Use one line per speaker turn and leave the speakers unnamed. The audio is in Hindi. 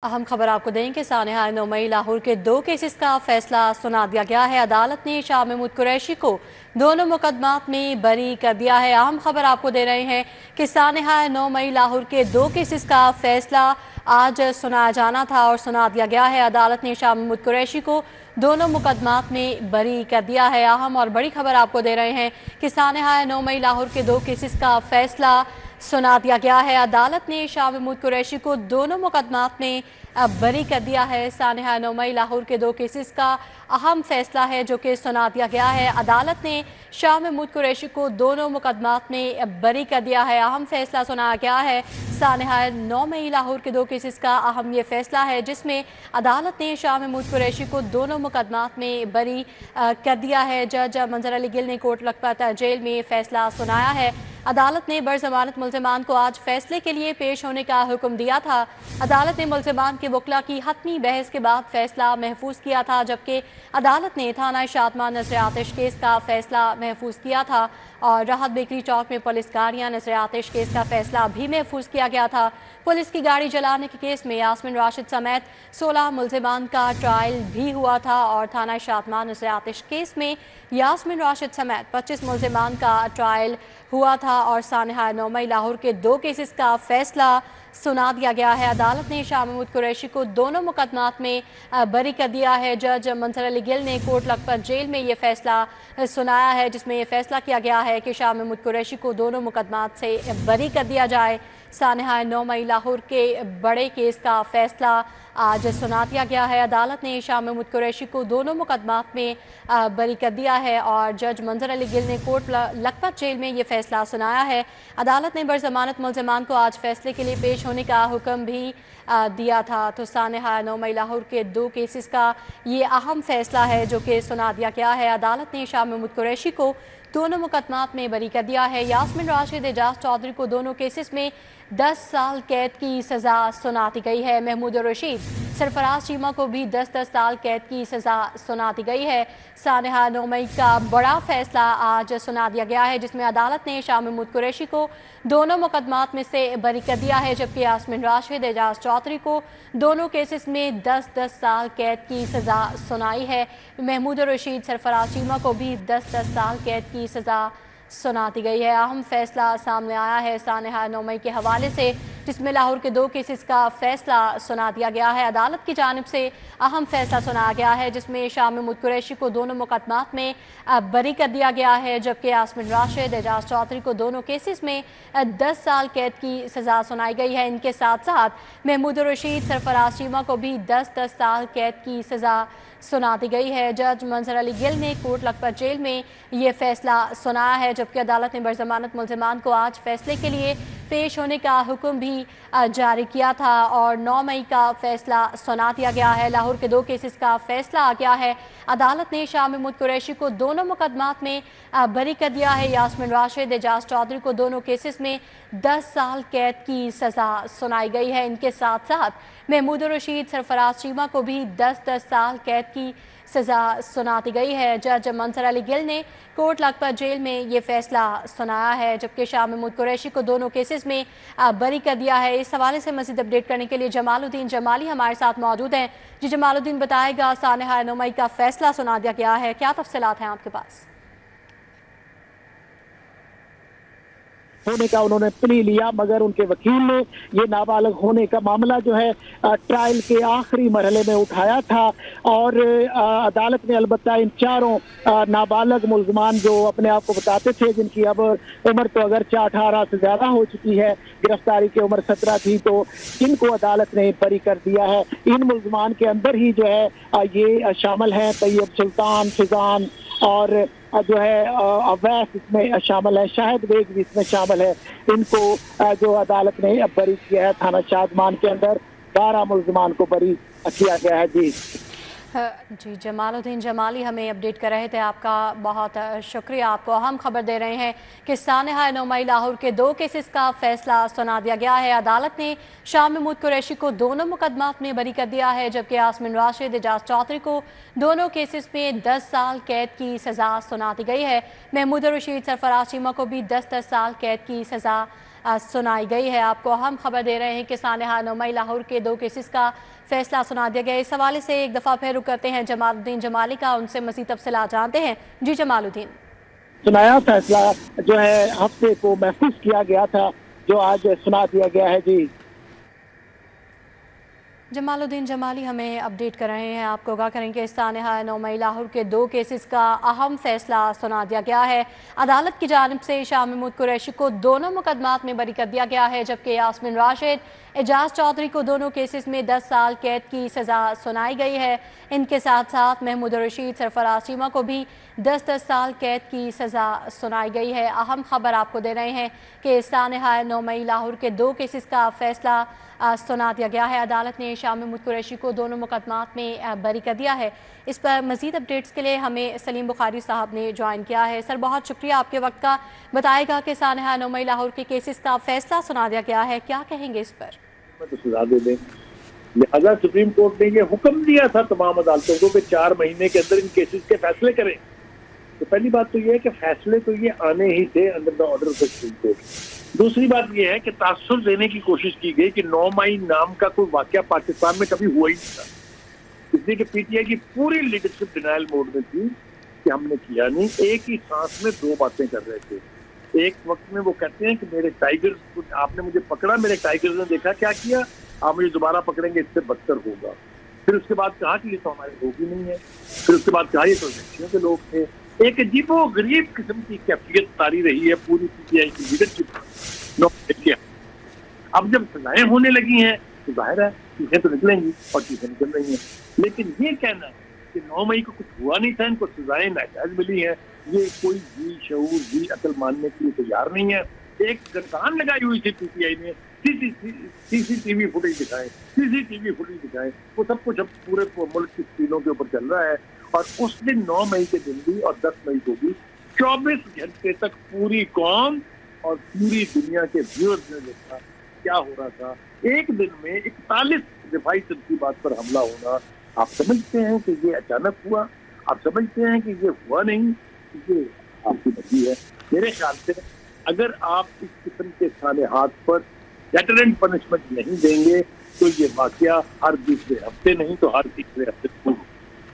अहम खबर आपको दें कि सानेहा 9 मई लाहौर के 2 केसेस का फैसला सुना दिया गया है। अदालत ने शाह महमूद कुरैशी को दोनों मुकदमात में बरी कर दिया है। अहम खबर आपको दे रहे हैं कि सानेहा 9 मई लाहौर के 2 केसेस का फैसला आज सुनाया जाना था और सुना दिया गया है। अदालत ने शाह महमूद कुरैशी को दोनों मुकदमात में बरी कर दिया है। अहम और बड़ी खबर आपको दे रहे हैं कि सानेहा 9 मई लाहौर के 2 केसेस का फैसला सुना दिया गया है। अदालत ने शाह महमूद कुरैशी को दोनों मुकदमात में बरी कर दिया है। सानेहा 9 मई लाहौर के 2 केसेस का अहम फैसला है जो कि सुना दिया गया है। अदालत ने शाह महमूद कुरैशी को दोनों मुकदमात में बरी कर दिया है। अहम फैसला सुनाया गया है। सानेहा 9 मई लाहौर के 2 केसेस का अहम ये फैसला है जिसमें अदालत ने शाह महमूद कुरैशी को दोनों मुकदमात में बरी कर दिया है। जज मंजर अली गिल ने कोट लखपत जेल में फैसला सुनाया है। अदालत ने बरजमानत मुल्ज़िमान को आज फैसले के लिए पेश होने का हुक्म दिया था। अदालत ने मुल्ज़िमान के वकला की हतमी बहस के बाद फैसला महफूज किया था, जबकि अदालत ने थाना शादमान नजर आतिश केस का फैसला महफूज किया था और राहत बेकरी चौक में पुलिस गाड़ियां नजर आतिश केस का फैसला भी महफूज किया गया था। पुलिस की गाड़ी जलाने के केस में यास्मिन राशिद समेत 16 मुल्ज़िमान का ट्रायल भी हुआ था और थाना शादमान नजर आतिश केस में यास्मिन राशिद समेत 25 मुल्ज़िमान का ट्रायल हुआ था और सानेहा 9 मई लाहौर के 2 केसेस का फैसला सुना दिया गया है। अदालत ने शाह महमूद कुरैशी को दोनों मुकदमात में बरी कर दिया है। जज मंजर अली गिल ने कोट लखपत जेल में ये फैसला सुनाया है जिसमें यह फैसला किया गया है कि शाह महमूद कुरैशी को दोनों मुकदमात से बरी कर दिया जाए। सानेहा 9 मई लाहौर के बड़े केस का फैसला आज सुना दिया गया है। अदालत ने शाह महमूद कुरैशी को दोनों मुकदमात में बरी कर दिया है और जज मंजर अली गिल ने कोट लखपत जेल में ये फैसला सुनाया है। अदालत ने बरजमानत मुल्ज़िमान को आज फैसले के लिए पेश होने का हुक्म भी दिया था। तो सानेहा 9 मई लाहौर के 2 केसेस का ये अहम फैसला है जो कि सुना दिया गया है। अदालत ने शाह महमूद कुरैशी को दोनों मुकदमात में बरी कर दिया है। यास्मिन राशिद एजाज चौधरी को दोनों केसेस में 10 साल कैद की सज़ा सुना दी गई है। महमूद रशीद सरफराज चीमा को भी 10-10 साल कैद की सज़ा सुना दी गई है। सानेहा 9 मई का बड़ा फैसला आज सुना दिया गया है जिसमें अदालत ने शाह महमूद कुरैशी को दोनों मुकदमात में से बरी कर दिया है, जबकि यास्मिन राशिद एजाज चौधरी को दोनों केसेस में 10-10 साल कैद की सज़ा सुनाई है। महमूद रशीद सरफराज चीमा को भी 10-10 साल कैद की सज़ा सुना दी गई है। अहम फैसला सामने आया है सानेहा 9 मई के हवाले से जिसमें लाहौर के 2 केसेस का फैसला सुना दिया गया है। अदालत की जानिब से अहम फैसला सुनाया गया है जिसमें शाह महमूद कुरैशी को दोनों मुकदमात में बरी कर दिया गया है, जबकि यास्मिन राशिद एजाज चौधरी को दोनों केसेस में 10 साल कैद की सज़ा सुनाई गई है। इनके साथ साथ महमूद रशीद सरफराज चीमा को भी 10-10 साल कैद की सज़ा सुना दी गई है। जज मंजर अली गिल ने कोट लखपत जेल में ये फैसला सुनाया है, जबकि अदालत ने बरजमानत मुल्ज़िमान को आज फैसले के लिए पेश होने का हुक्म भी जारी किया था और 9 मई का फैसला सुना दिया गया है। लाहौर के 2 केसेस का फैसला आ गया है। अदालत ने शाह महमूद कुरैशी को दोनों मुकदमात में बरी कर दिया है। यास्मिन राशिद एजाज चौधरी को दोनों केसेस में 10 साल कैद की सज़ा सुनाई गई है। इनके साथ साथ महमूद रशीद सरफराज चीमा को भी 10-10 साल कैद की सज़ा सुना दी गई है। जज मंजर अली गिल ने कोट लखपत जेल में ये फैसला सुनाया है, जबकि शाह महमूद कुरैशी को दोनों केसेस में बरी कर दिया है। इस हवाले से मज़ीद अपडेट करने के लिए जमालुद्दीन जमाली हमारे साथ मौजूद हैं। जी जमालुद्दीन, बताएगा सानेहा 9 मई का फैसला सुना दिया गया है, क्या तफसीलात हैं आपके पास?
होने का उन्होंने प्ली लिया, मगर उनके वकील ने ये नाबालग होने का मामला जो है ट्रायल के आखिरी मरहले में उठाया था और अदालत ने अलबत्ता इन चारों नाबालग मुल्ज़मान जो अपने आप को बताते थे जिनकी अब उम्र तो अगरचे 18 से ज़्यादा हो चुकी है, गिरफ्तारी की उम्र 17 थी, तो इनको अदालत ने बरी कर दिया है। इन मुल्ज़मान के अंदर ही जो है ये शामिल हैं तैयब सुल्तान, फिजान और जो है अवैस इसमें शामिल है, शाहिद बेग भी इसमें शामिल है। इनको जो अदालत ने बरी किया है। थाना शादमान के अंदर 12 मुल्ज़मान को बरी किया गया है।
जी जमालुद्दीन जमाली हमें अपडेट कर रहे थे, आपका बहुत शुक्रिया। आपको अहम खबर दे रहे हैं कि सानेहा 9 मई लाहौर के 2 केसेस का फैसला सुना दिया गया है। अदालत ने शाह महमूद कुरैशी को दोनों मुकदमात में बरी कर दिया है, जबकि यास्मिन राशिद एजाज चौधरी को दोनों केसेस में 10 साल कैद की सज़ा सुना दी गई है। महमूद रशीद सरफराज चीमा को भी 10-10 साल कैद की सज़ा सुनाई गई है। आपको हम खबर दे रहे हैं कि सानहा 9 मई लाहौर के 2 केसेस का फैसला सुना दिया गया। इस हवाले से एक दफ़ा फिर रुख करते हैं जमालुद्दीन जमाली का, उनसे मज़ीद तफसीलात जानते हैं। जी जमालुद्दीन।
सुनाया फैसला जो है हफ्ते को महफूज किया गया था, जो आज सुना दिया गया है। जी
जमालुद्दीन जमाली हमें अपडेट कर रहे हैं। आपको आगाह करेंगे सानहा 9 मई लाहौर के 2 केसेस का अहम फैसला सुना दिया गया है। अदालत की जानिब से शाह महमूद कुरैशी को दोनों मुकदमात में बरी कर दिया गया है, जबकि यास्मिन राशिद, एजाज चौधरी को दोनों केसेस में 10 साल कैद की सजा सुनाई गई है। इनके साथ साथ महमूद रशीद, सरफराज चीमा को भी 10-10 साल कैद की सजा सुनाई गई है। अहम खबर आपको दे रहे हैं कि सानहा 9 मई लाहौर के 2 केसेस का फैसला सुना दिया गया है। अदालत ने शाह महमूद कुरैशी को दोनों मुकदमात में बरी कर दिया है। इस पर मजीद अपडेट्स के लिए हमें सलीम बुखारी साहब ने ज्वाइन किया है। सर, बहुत शुक्रिया आपके वक्त का। बताएगा कि सानहा 9 मई लाहौर के केसेस का फैसला सुना दिया गया है, क्या कहेंगे इस पर?
तो सजा दे दें, लिहाजा सुप्रीम कोर्ट ने ये हुक्म दिया था तमाम अदालतों को कि 4 महीने के अंदर इन केसेस के फैसले करें। तो पहली बात तो ये है कि फैसले तो ये आने ही थे under the order of supreme court. दूसरी बात ये है कि तासुर देने की कोशिश की गई कि 9 मई नाम का कोई वाकया पाकिस्तान में कभी हुआ ही नहीं था, इसलिए कि पीटीआई की पूरी लीडरशिप डिनायल मोड में थी कि हमने किया नहीं। एक ही सांस में 2 बातें कर रहे थे। एक वक्त में वो कहते हैं कि मेरे टाइगर्स, आपने मुझे पकड़ा, मेरे टाइगर्स ने देखा क्या किया, आप मुझे दोबारा पकड़ेंगे इससे बदतर होगा। फिर उसके बाद कहा कि ये तो हमारे लोग ही नहीं है। फिर उसके बाद कहा ये तो व्यक्तियों के लोग थे। एक अजीबो गरीब किस्म की कैफियत तारी रही है पूरी पीटीआई की लीडरशिप। अब जब सजाएं होने लगी हैं तो जाहिर है चीजें तो निकलेंगी और चीजें निकल रही हैं। लेकिन ये कहना कि 9 मई को कुछ हुआ नहीं था, इनको सजाएं नाजायज मिली है, ये कोई भी शऊर भी अकल मानने के लिए तैयार नहीं है। एक गर्दान लगाई हुई थी पीटीआई ने, सीसीटीवी फुटेज दिखाएं, वो सब कुछ अब पूरे मुल्क की स्क्रीनों के ऊपर चल रहा है। और उस दिन 9 मई के दिन भी और 10 मई को भी 24 घंटे तक पूरी कौम और पूरी दुनिया के व्यूअर्स ने देखा क्या हो रहा था। एक दिन में 41 दिफाई तनकीबात पर हमला होना, आप समझते हैं कि ये अचानक हुआ? आप समझते हैं कि ये हुआ नहीं? ये आपकी मर्जी है। मेरे ख्याल से अगर आप इस किस्म के साले हाथ पर डेटरेंट पनिशमेंट नहीं देंगे तो ये वाकया हर दूसरे हफ्ते नहीं तो हर तीसरे हफ्ते